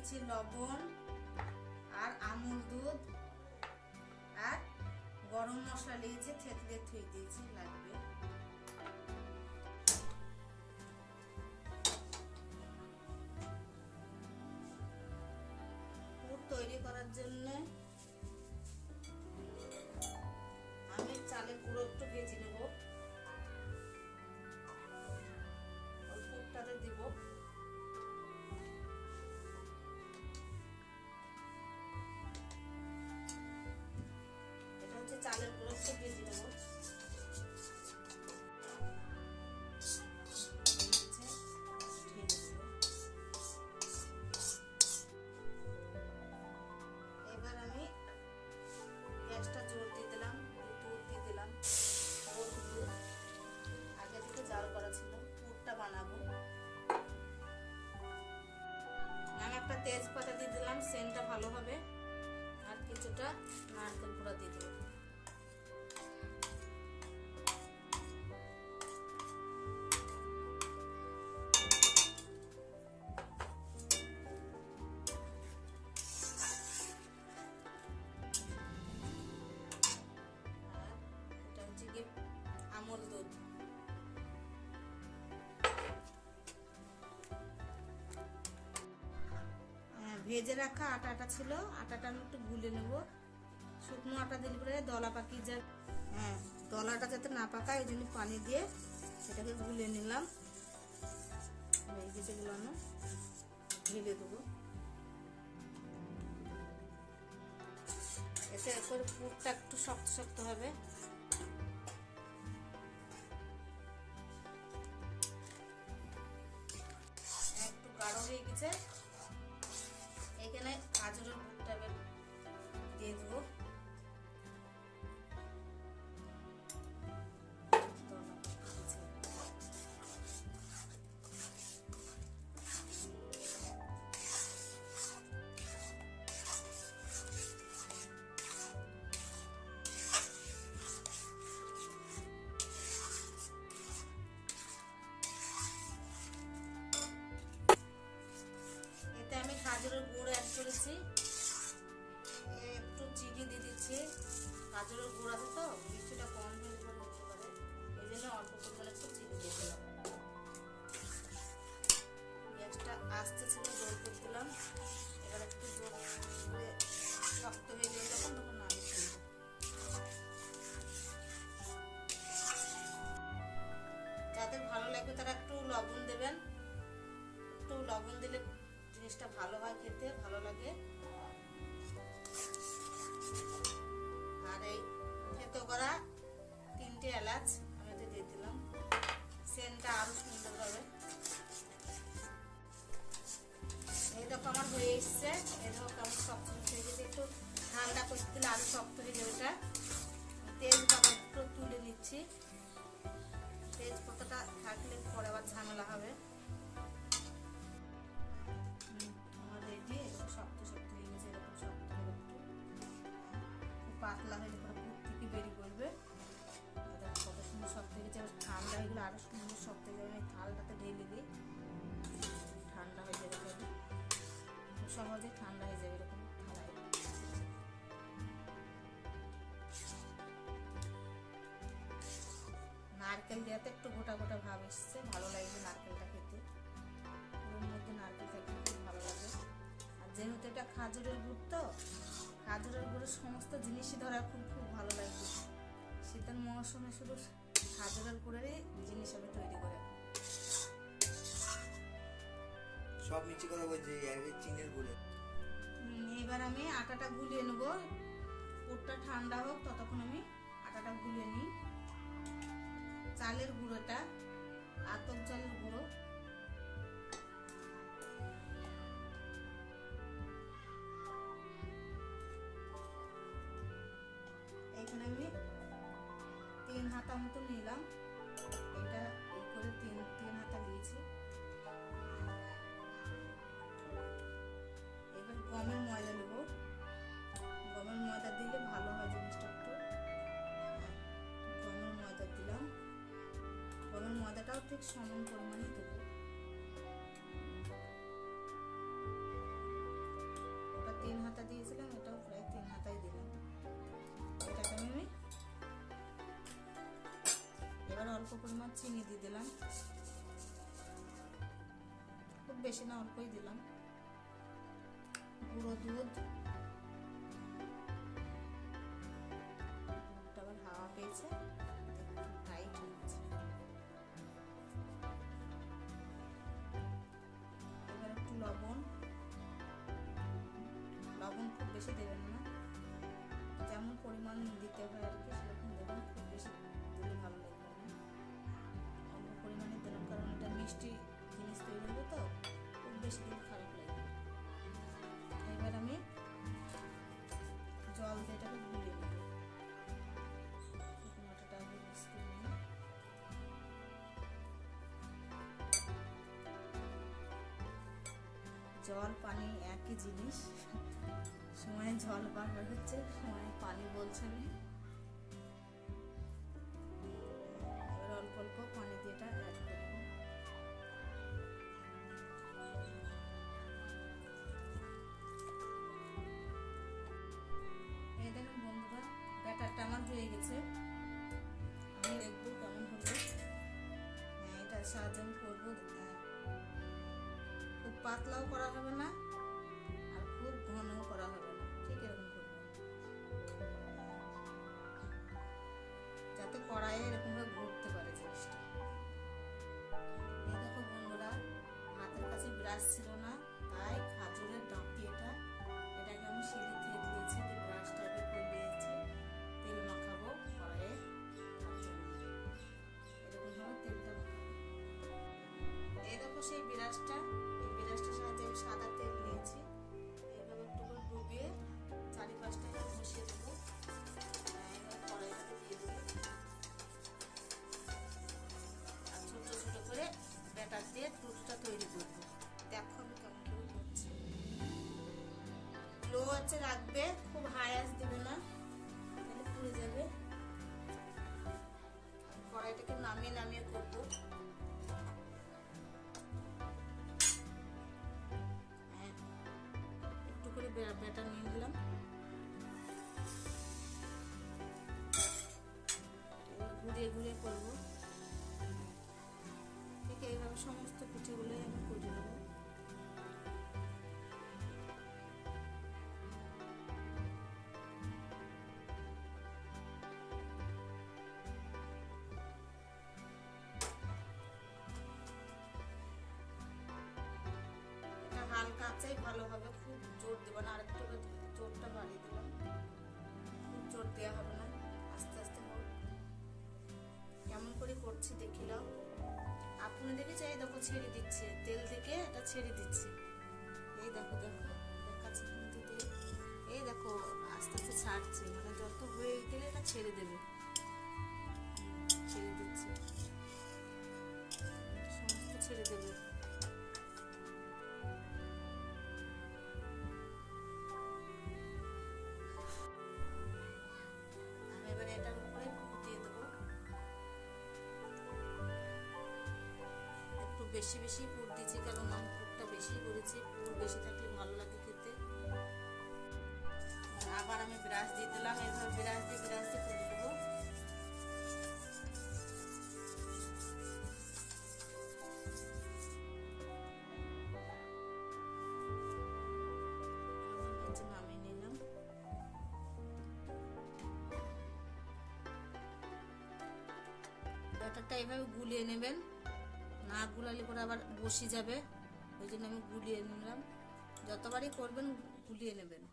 নিয়েছি লবণ আর আমুল দুধ আর গরম মশলা নিয়েছি, থেতলে থুই দিয়েছি, লাগবে। পুর তৈরি করার জন্য আমি চালের গুঁড়ো একটু ভেজে নেব, ওই পুরটাতে দিব। এটা হচ্ছে চালের গুঁড়ো একটু ভেজে নেব। এবার আমি গ্যাসটা জোর দিয়ে দিলাম, দুধ দিয়ে দিলাম, দুধ আগে থেকে জাল করা ছিল, পুরটা বানাবো। আমি একটা তেজপাতা দিয়ে দিলাম, সেন্টটা ভালো হবে, আর কিছুটা নারকেল পোড়া দিয়ে দেবো। আমুল দুধ, ভেজে রাখা আটাটা ছিল, আটাটা আমি একটু গুলে নেব। শুকনো আটা দিলে পরে দলা পাকিয়ে যায়, দলাটা যাতে না পাকায় ওই জন্য পানি দিয়ে সেটাকে গুলে নিলাম। হয়ে গেছে গুলানো, ঢেলে দেবো। এতে করে পুরটা একটু শক্ত শক্ত হবে। একটু গাঢ় হয়ে গেছে, এখানে গাজরের পুরটা এবার দিয়ে দেবো। আমি গাজরের গুঁড়ো অ্যাড করেছি, একটু চিনি দিয়ে দিচ্ছি। গাজরের গুঁড়ো আছে তো কিছুটা কম হয়ে হতে পারে, ওই জন্য অল্প পরিমাণে একটু চিনি দিয়ে দিলাম। গ্যাসটা আস্তে ছিল, জোর করে দিলাম। এবার একটু জোর করে শক্ত হয়ে যাবে যখন, তখন নামিয়ে ফেলবো। যাদের ভালো লাগবে তারা একটু লবণ দেবেন, একটু লবণ দিলে জিনিসটা ভালো হয়, খেতে ভালো লাগে। আর এই থেতো করা 3টে এলাচ আমি এতে দিয়ে দিলাম, সেন্টটা আরো সুন্দর হবে। এই দেখো আমার হয়ে এসছে, এই দেখো কেমন শক্ত হয়ে গেছে। একটু ঠান্ডা করে দিলে আরো শক্ত হয়ে যাবে। এটা তেজপাতা একটু তুলে নিচ্ছি, তেজপাতাটা থাকলে পরে আবার ঝামেলা হবে। শক্ত শক্ত হয়ে গেছে, এরকম শক্ত হলে একটু পাতলা হয়ে পুরো পুর থেকে বেরিয়ে পড়বে। কত সুন্দর শক্ত হয়ে গেছে। ঠান্ডা হয়ে গেলে আরো সুন্দর শক্ত হয়ে যাবে। থালটাতে ঢেলে দিই, ঠান্ডা হয়ে যাবে, খুব সহজে ঠান্ডা হয়ে যাবে এরকম থালায়। নারকেল দেওয়াতে একটু গোটা গোটা ভাব এসছে, ভালো লাগবে নারকেলটা খেতে। পুরোর মধ্যে নারকেল থাকলে খুব ভালো লাগে। যেহেতু এটা খাজুরের গুড়, তো খাজুরের গুড়ের সমস্ত জিনিসই ধরা খুব খুব ভালো লাগবে। শীতের মৌসুমে শুধু খাজুরের গুড়েরই জিনিস আমি তৈরি করে, সব মিষ্টি করে বলছি চিনির গুড়ে। এবার আমি আটাটা গুলিয়ে নেব, পুরটা ঠান্ডা হোক ততক্ষণ আমি আটাটা গুলিয়ে নিই। চালের গুঁড়োটা আতপ চালের গুঁড়ো, এখানে আমি 3 হাতা মতো নিলাম। এটা এই করে 3 হাতা দিয়েছি। এবার গমের ময়দা নেব, গমের ময়দা দিলে ভালো হয় জিনিসটা। একটু গমের ময়দা দিলাম, গমের ময়দাটাও ঠিক সমান পরিমাণে দেবো। অল্প পরিমাণ চিনি দিয়ে দিলাম, খুব বেশি না, অল্পই দিলাম। গুঁড়ো দুধ, দুধটা আবার হাওয়া পেয়েছে, টাইট হচ্ছে। এবার একটু লবণ, লবণ খুব বেশি দেবেন না, যেমন পরিমাণ দিতে হয় আর কি সেরকম দেবেন, খুব বেশি দিলে ভালো লাগবে না। অল্প পরিমাণে দিলাম কারণ এটা মিষ্টি জিনিস তৈরি হবে তো, খুব বেশি দিলে খারাপ লাগবে। এবার আমি জল দিয়ে এটাকে গুলিয়ে নেব। শুকনো আটাটা আগে মিশিয়ে নিই। জল পানি একই জিনিস, সময় জল বার হচ্ছে, সময় পানি বলছে না। এবার অল্প অল্প পানি দিয়ে এটা অ্যাড করবো। এই দেখুন বন্ধুরা, ব্যাটারটা আমার হয়ে গেছে, আমি দেখবো কেমন হলো। এটার সাহায্যে আমি করবো। খুব পাতলাও করা হবে না আর খুব ঘনও করা হবে না, ঠিক এরকম করবো, যাতে কড়াইয়ে এরকম ভাবে ঘুরতে পারে জিনিসটা। এই দেখো বন্ধুরা, হাতের কাছে ব্রাশ ছিল না, তাই খাজুরের ডাঁটি এটাকে আমি শিলিতে দিয়েছি, দিয়ে ব্রাশটা আগে করে দিয়েছি। তেল মাখাবো কড়াইয়ে, এরকম ভাবে তেলটা মাখাবো। এই দেখো সেই ব্রাশটা, এই ব্রাশটার সাহায্যে আমি সাদা তেল নিয়েছি, এইভাবে একটু করে ডুবিয়ে চারিপাশটা বসিয়ে দেবো। এবার কড়াইটাকে দিয়ে দেবো আর ছোট ছোট করে ব্যাটার দিয়ে দুধটা তৈরি করবো। দেখো আমি কেমন করে করছি। লো আঁচে রাখবে, খুব হাই আঁচ দেবে না, তাহলে পুড়ে যাবে। কড়াইটাকে নামিয়ে নামিয়ে করবো। একটু করে ব্যাটার নিয়ে নিলাম, ঘুরিয়ে ঘুরিয়ে করবো। ঠিক এইভাবে সমস্ত পিঠেগুলোই আমি করে নেবো। এটা হালকা আঁচেই ভালো হবে, খুব জোর দেবো না, আরেকটু জোরটা বাড়িয়ে দিলাম, খুব জোর দেওয়া হবে না, আস্তে আস্তে হোক। কেমন করে করছি দেখিলাম, আপনি দেখে চাই দেখো ছেড়ে দিচ্ছে, তেল থেকে এটা ছেড়ে দিচ্ছে। এই দেখো দেখো কাছে খুন্তি দিয়ে, এই দেখো আস্তে আস্তে ছাড়ছে, মানে যত হয়ে গেলে এটা ছেড়ে দেবে, ছেড়ে দিচ্ছে, সমস্ত ছেড়ে দেবে। আমি এবার এটার উপরে পুর দিয়ে দেবো, একটু বেশি বেশি পুর দিচ্ছি কারণ আমি পুরটা বেশি করেছি, পুর বেশি থাকলে ভালো লাগে খেতে। আবার আমি ব্রাশ দিয়ে দিলাম, এভাবে ব্রাশ দিয়ে করে দেবো। নামিয়ে নিলাম। ব্যাটারটা এভাবে গুলিয়ে নেবেন, না গুলালে পরে আবার বসে যাবে, ওই জন্য আমি গুলিয়ে নিলাম। যতবারই করবেন গুলিয়ে নেবেন।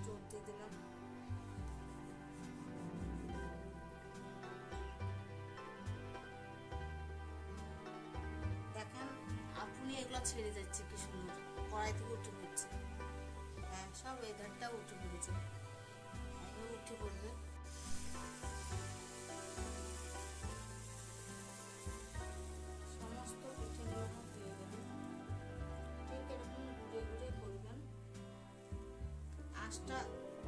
জোর দিয়ে দিলাম। দেখেন আপনি এগুলা ছেড়ে যাচ্ছে কি সুন্দর, কড়াই থেকে উঠে পড়ছে। হ্যাঁ সব এই ধারটা উঠে পড়েছে, এভাবে উঠে পড়বে। সমস্ত পিঠেগুলো আমার হয়ে গেল, ঠিক এরকম আঁচটা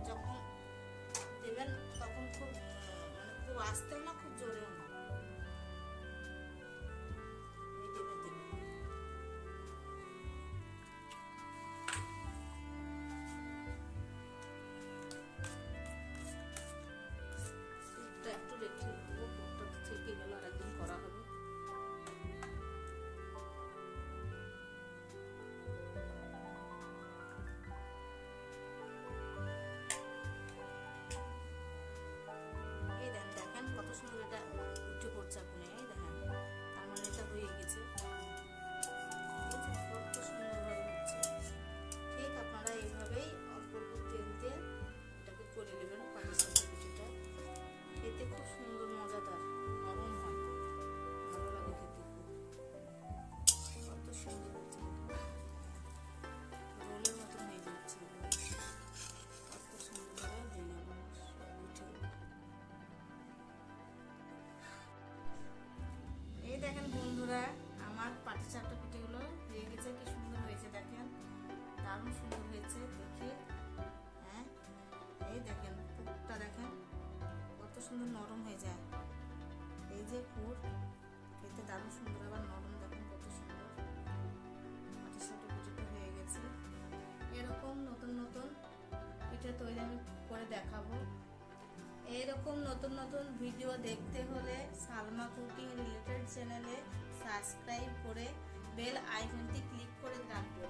যখন দেবেন তখন খুব মানে খুব আস্তেও না খুব জোরেও না, মিডিয়ামে দেবেন। পুরটা একটু রেখে দেবো, পুরটা থেকে গেল আর একদিন করা হবে। এই দেখেন কত সুন্দর এটা উঠে পড়ছে আপনি, এই দেখেন, তার মানে এটা হয়ে গেছে। কত সুন্দরভাবে হচ্ছে। ঠিক আপনারা এইভাবেই অল্প অল্প তেল দিয়ে এটাকে করে নেবেন। পাটিসাপটা পিঠাটা খেতে খুব সুন্দর, মজাদার, নরম হয়, ভালো লাগে খেতে খুব। কত সুন্দর হচ্ছে, রোলের মতন হয়ে যাচ্ছে, কত সুন্দরভাবে হয়ে গেল সব পিঠে। এই দেখেন বন্ধুরা, আমার পাটিসাপটা পিঠেগুলো হয়ে গেছে, কি সুন্দর হয়েছে দেখেন, দারুণ সুন্দর হয়েছে দেখে। হ্যাঁ, এই দেখেন পুরটা দেখেন কত সুন্দর নরম হয়ে যায়। এই যে পুর খেতে দারুণ সুন্দর, আবার নরম, দেখেন কত সুন্দর পাটিসাপটা পিঠেটা হয়ে গেছে। এরকম নতুন নতুন পিঠে তৈরি আমি করে দেখাবো। এইরকম নতুন নতুন ভিডিও দেখতে হলে সালমা কুকিং রিলেটেড চ্যানেলে সাবস্ক্রাইব করে বেল আইকনটি ক্লিক করে রাখবেন।